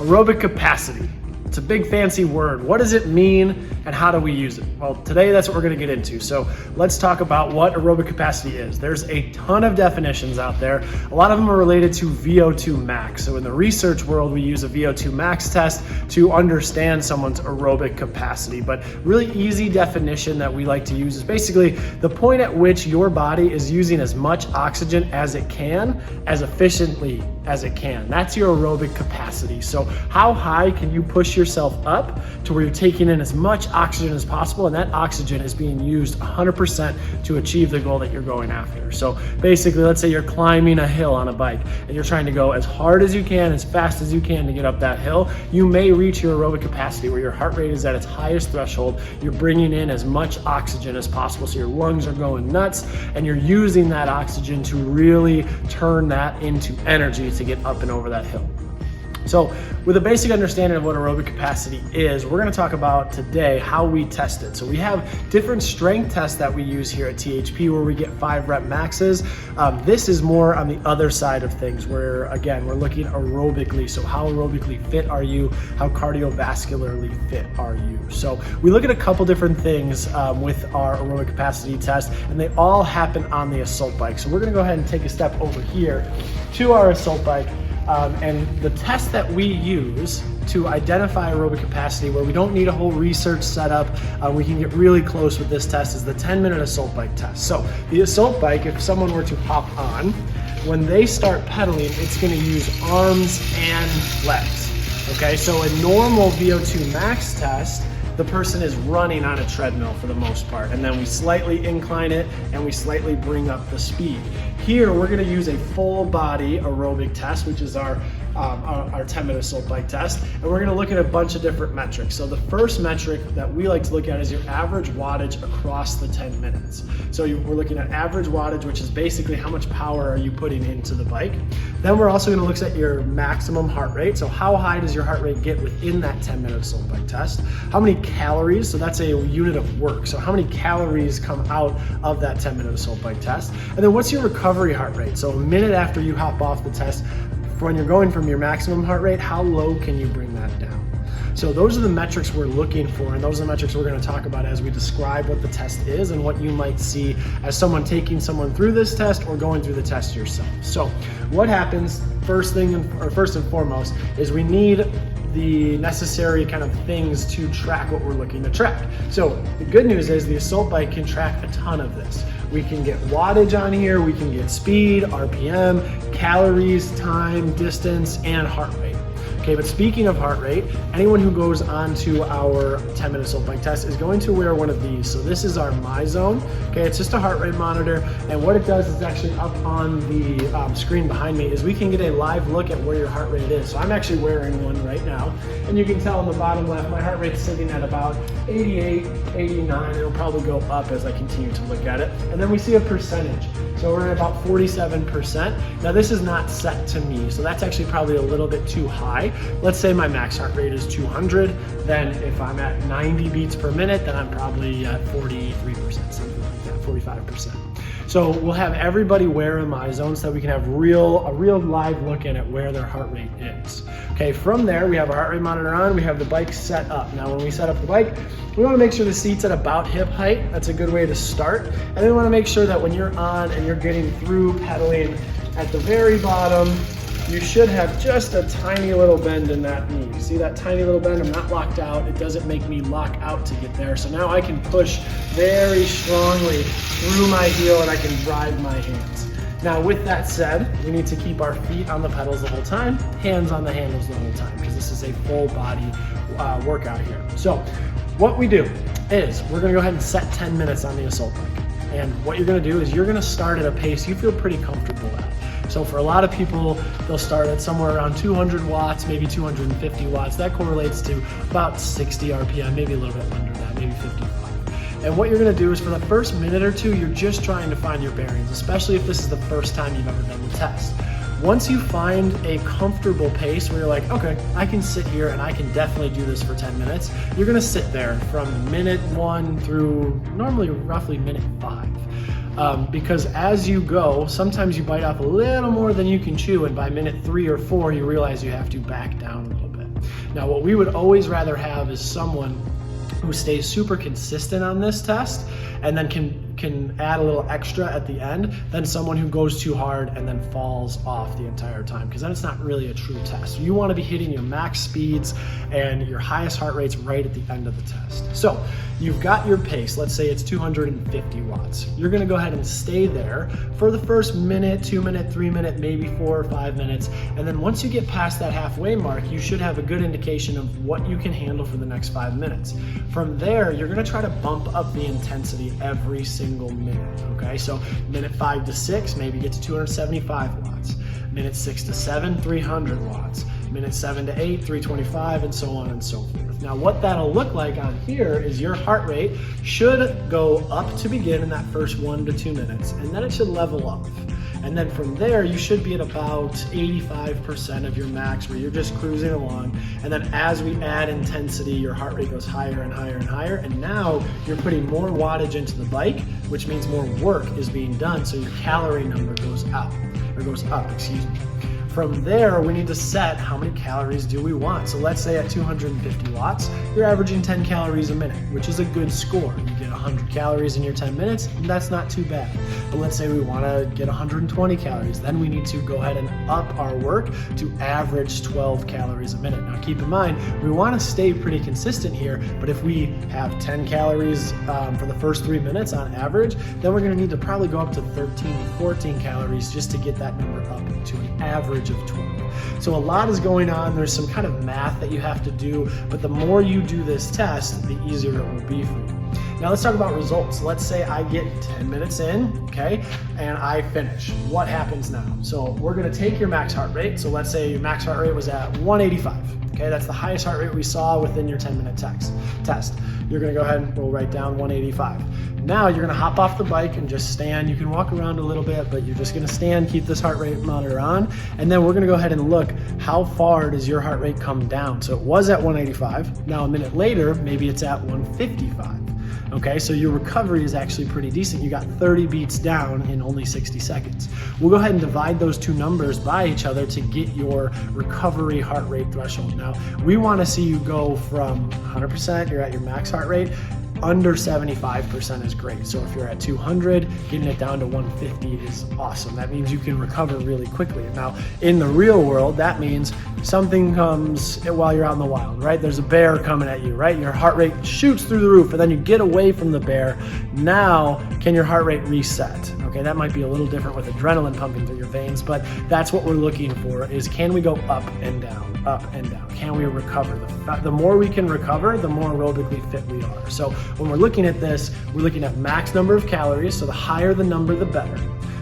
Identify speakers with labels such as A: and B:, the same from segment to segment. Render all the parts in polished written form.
A: Aerobic capacity. It's a big fancy word. What does it mean and how do we use it? Well, today that's what we're gonna get into. So let's talk about what aerobic capacity is. There's a ton of definitions out there. A lot of them are related to VO2 max. So in the research world, we use a VO2 max test to understand someone's aerobic capacity. But really easy definition that we like to use is basically the point at which your body is using as much oxygen as it can, as efficiently as it can. That's your aerobic capacity. So how high can you push yourself up to where you're taking in as much oxygen as possible, and that oxygen is being used 100% to achieve the goal that you're going after. So basically, let's say you're climbing a hill on a bike and you're trying to go as hard as you can, as fast as you can to get up that hill. You may reach your aerobic capacity where your heart rate is at its highest threshold. You're bringing in as much oxygen as possible, so your lungs are going nuts, and you're using that oxygen to really turn that into energy to get up and over that hill. So with a basic understanding of what aerobic capacity is, we're gonna talk about today how we test it. So we have different strength tests that we use here at THP where we get 5 rep maxes. This is more on the other side of things where, again, we're looking aerobically. So how aerobically fit are you? How cardiovascularly fit are you? So we look at a couple different things with our aerobic capacity test, and they all happen on the assault bike. So we're gonna go ahead and take a step over here to our assault bike. And the test that we use to identify aerobic capacity, where we don't need a whole research setup, we can get really close with this test, is the 10-minute assault bike test. So the assault bike, if someone were to hop on, when they start pedaling, it's gonna use arms and legs. Okay, so a normal VO2 max test, the person is running on a treadmill for the most part, and then we slightly incline it and we slightly bring up the speed. Here, we're gonna use a full body aerobic test, which is our 10-minute assault bike test, and we're gonna look at a bunch of different metrics. So the first metric that we like to look at is your average wattage across the 10 minutes. So we're looking at average wattage, which is basically how much power are you putting into the bike. Then we're also gonna look at your maximum heart rate. So how high does your heart rate get within that 10-minute assault bike test? How many calories, so that's a unit of work. So how many calories come out of that 10-minute assault bike test? And then what's your recovery heart rate? So a minute after you hop off the test, when you're going from your maximum heart rate, how low can you bring that down? So those are the metrics we're looking for, and those are the metrics we're going to talk about as we describe what the test is and what you might see as someone taking someone through this test or going through the test yourself. So what happens first and foremost is we need the necessary kind of things to track what we're looking to track. So the good news is the assault bike can track a ton of this. We can get wattage on here, we can get speed, RPM, calories, time, distance, and heart rate. Okay, but speaking of heart rate, anyone who goes on to our 10-minute assault bike test is going to wear one of these. So this is our MyZone. Okay, it's just a heart rate monitor, and what it does is actually up on the screen behind me is we can get a live look at where your heart rate is. So I'm actually wearing one right now, and you can tell on the bottom left, my heart rate's sitting at about 88, 89. It'll probably go up as I continue to look at it. And then we see a percentage. So we're at about 47%. Now this is not set to me, so that's actually probably a little bit too high. Let's say my max heart rate is 200, then if I'm at 90 beats per minute, then I'm probably at 43%, something like that, 45%. So we'll have everybody wear a MyZone so that we can have a real live look in at where their heart rate is. Okay, from there, we have our heart rate monitor on, we have the bike set up. Now when we set up the bike, we wanna make sure the seat's at about hip height. That's a good way to start. And then we wanna make sure that when you're on and you're getting through pedaling, at the very bottom, you should have just a tiny little bend in that knee. See that tiny little bend? I'm not locked out. It doesn't make me lock out to get there. So now I can push very strongly through my heel and I can drive my hands. Now with that said, we need to keep our feet on the pedals the whole time, hands on the handles the whole time, because this is a full body workout here. So what we do is we're gonna go ahead and set 10 minutes on the assault bike. And what you're gonna do is you're gonna start at a pace you feel pretty comfortable at. So for a lot of people, they'll start at somewhere around 200 watts, maybe 250 watts. That correlates to about 60 RPM, maybe a little bit under that, maybe 55. And what you're gonna do is for the first minute or two, you're just trying to find your bearings, especially if this is the first time you've ever done the test. Once you find a comfortable pace where you're like, okay, I can sit here and I can definitely do this for 10 minutes, you're gonna sit there from minute 1 through normally roughly minute 5. Because as you go, sometimes you bite off a little more than you can chew, and by minute 3 or 4, you realize you have to back down a little bit. Now, what we would always rather have is someone who stays super consistent on this test and then can add a little extra at the end than someone who goes too hard and then falls off the entire time, because then it's not really a true test. You want to be hitting your max speeds and your highest heart rates right at the end of the test. So you've got your pace, let's say it's 250 watts. You're going to go ahead and stay there for the first minute, 2 minute, 3 minute, maybe 4 or 5 minutes. And then once you get past that halfway mark, you should have a good indication of what you can handle for the next 5 minutes. From there, you're going to try to bump up the intensity every single minute. Okay, so minute 5 to 6, maybe get to 275 watts. Minute 6 to 7, 300 watts. Minute 7 to 8, 325, and so on and so forth. Now, what that'll look like on here is your heart rate should go up to begin in that first 1 to 2 minutes, and then it should level off. And then from there, you should be at about 85% of your max, where you're just cruising along. And then as we add intensity, your heart rate goes higher and higher and higher. And now you're putting more wattage into the bike, which means more work is being done. So your calorie number goes up, excuse me. From there, we need to set how many calories do we want. So let's say at 250 watts, you're averaging 10 calories a minute, which is a good score. You get 100 calories in your 10 minutes, and that's not too bad. But let's say we want to get 120 calories. Then we need to go ahead and up our work to average 12 calories a minute. Now keep in mind, we want to stay pretty consistent here, but if we have 10 calories for the first 3 minutes on average, then we're going to need to probably go up to 13 to 14 calories just to get that number up to an average of 12. So a lot is going on. There's some kind of math that you have to do, but the more you do this test, the easier it will be for you. Now let's talk about results. Let's say I get 10 minutes in, okay, and I finish. What happens now? So we're gonna take your max heart rate. So let's say your max heart rate was at 185. Okay, that's the highest heart rate we saw within your 10-minute test. You're gonna go ahead and we'll write down 185. Now you're gonna hop off the bike and just stand. You can walk around a little bit, but you're just gonna stand, keep this heart rate monitor on, and then we're gonna go ahead and look how far does your heart rate come down. So it was at 185. Now a minute later, maybe it's at 155. Okay, so your recovery is actually pretty decent. You got 30 beats down in only 60 seconds. We'll go ahead and divide those two numbers by each other to get your recovery heart rate threshold. Now, we wanna see you go from 100%, you're at your max heart rate, under 75% is great. So if you're at 200, getting it down to 150 is awesome. That means you can recover really quickly. Now, in the real world, that means something comes while you're out in the wild, right? There's a bear coming at you, right? Your heart rate shoots through the roof, and then you get away from the bear. Now, can your heart rate reset? Okay, that might be a little different with adrenaline pumping through your veins, but that's what we're looking for, is can we go up and down, up and down? Can we recover? The more we can recover, the more aerobically fit we are. So when we're looking at this, we're looking at max number of calories, so the higher the number, the better.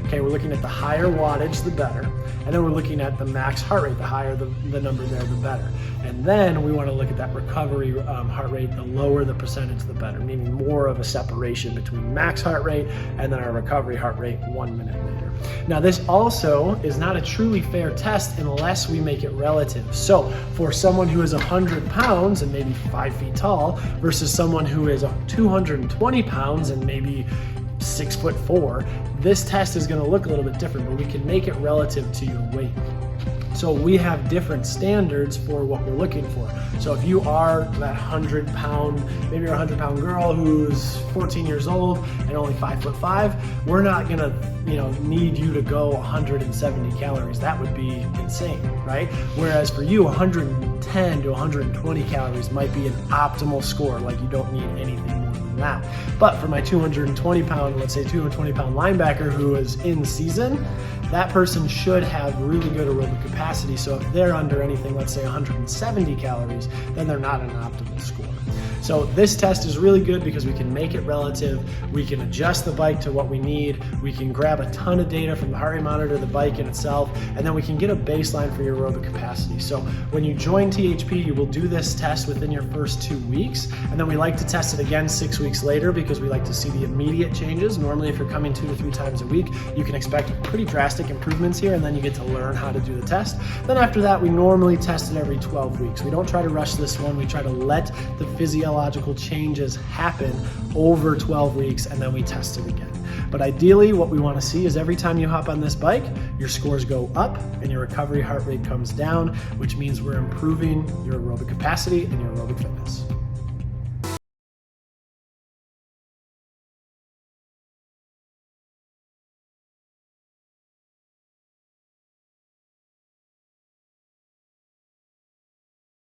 A: Okay, we're looking at the higher wattage, the better. And then we're looking at the max heart rate, the higher the number there, the better. And then we want to look at that recovery heart rate, the lower the percentage, the better, meaning more of a separation between max heart rate and then our recovery heart rate 1 minute later. Now, this also is not a truly fair test unless we make it relative. So for someone who is 100 pounds and maybe 5 feet tall versus someone who is 220 pounds and maybe 6'4", this test is going to look a little bit different, but we can make it relative to your weight. So we have different standards for what we're looking for. So if you are that 100-pound, maybe you're a 100-pound girl who's 14 years old and only 5'5", we're not gonna, need you to go 170 calories. That would be insane, right? Whereas for you, 110 to 120 calories might be an optimal score. Like, you don't need anything more than that. But for my 220-pound, let's say 220-pound linebacker who is in season, that person should have really good aerobic capacity. So if they're under anything, let's say 170 calories, then they're not an optimal score. So this test is really good because we can make it relative. We can adjust the bike to what we need. We can grab a ton of data from the heart rate monitor, the bike in itself, and then we can get a baseline for your aerobic capacity. So when you join THP, you will do this test within your first 2 weeks. And then we like to test it again 6 weeks later because we like to see the immediate changes. Normally, if you're coming 2 to 3 times a week, you can expect pretty drastic improvements here, and then you get to learn how to do the test. Then after that, we normally test it every 12 weeks. We don't try to rush this one. We try to let the physiological changes happen over 12 weeks, and then we test it again. But ideally, what we want to see is every time you hop on this bike, your scores go up and your recovery heart rate comes down, which means we're improving your aerobic capacity and your aerobic fitness.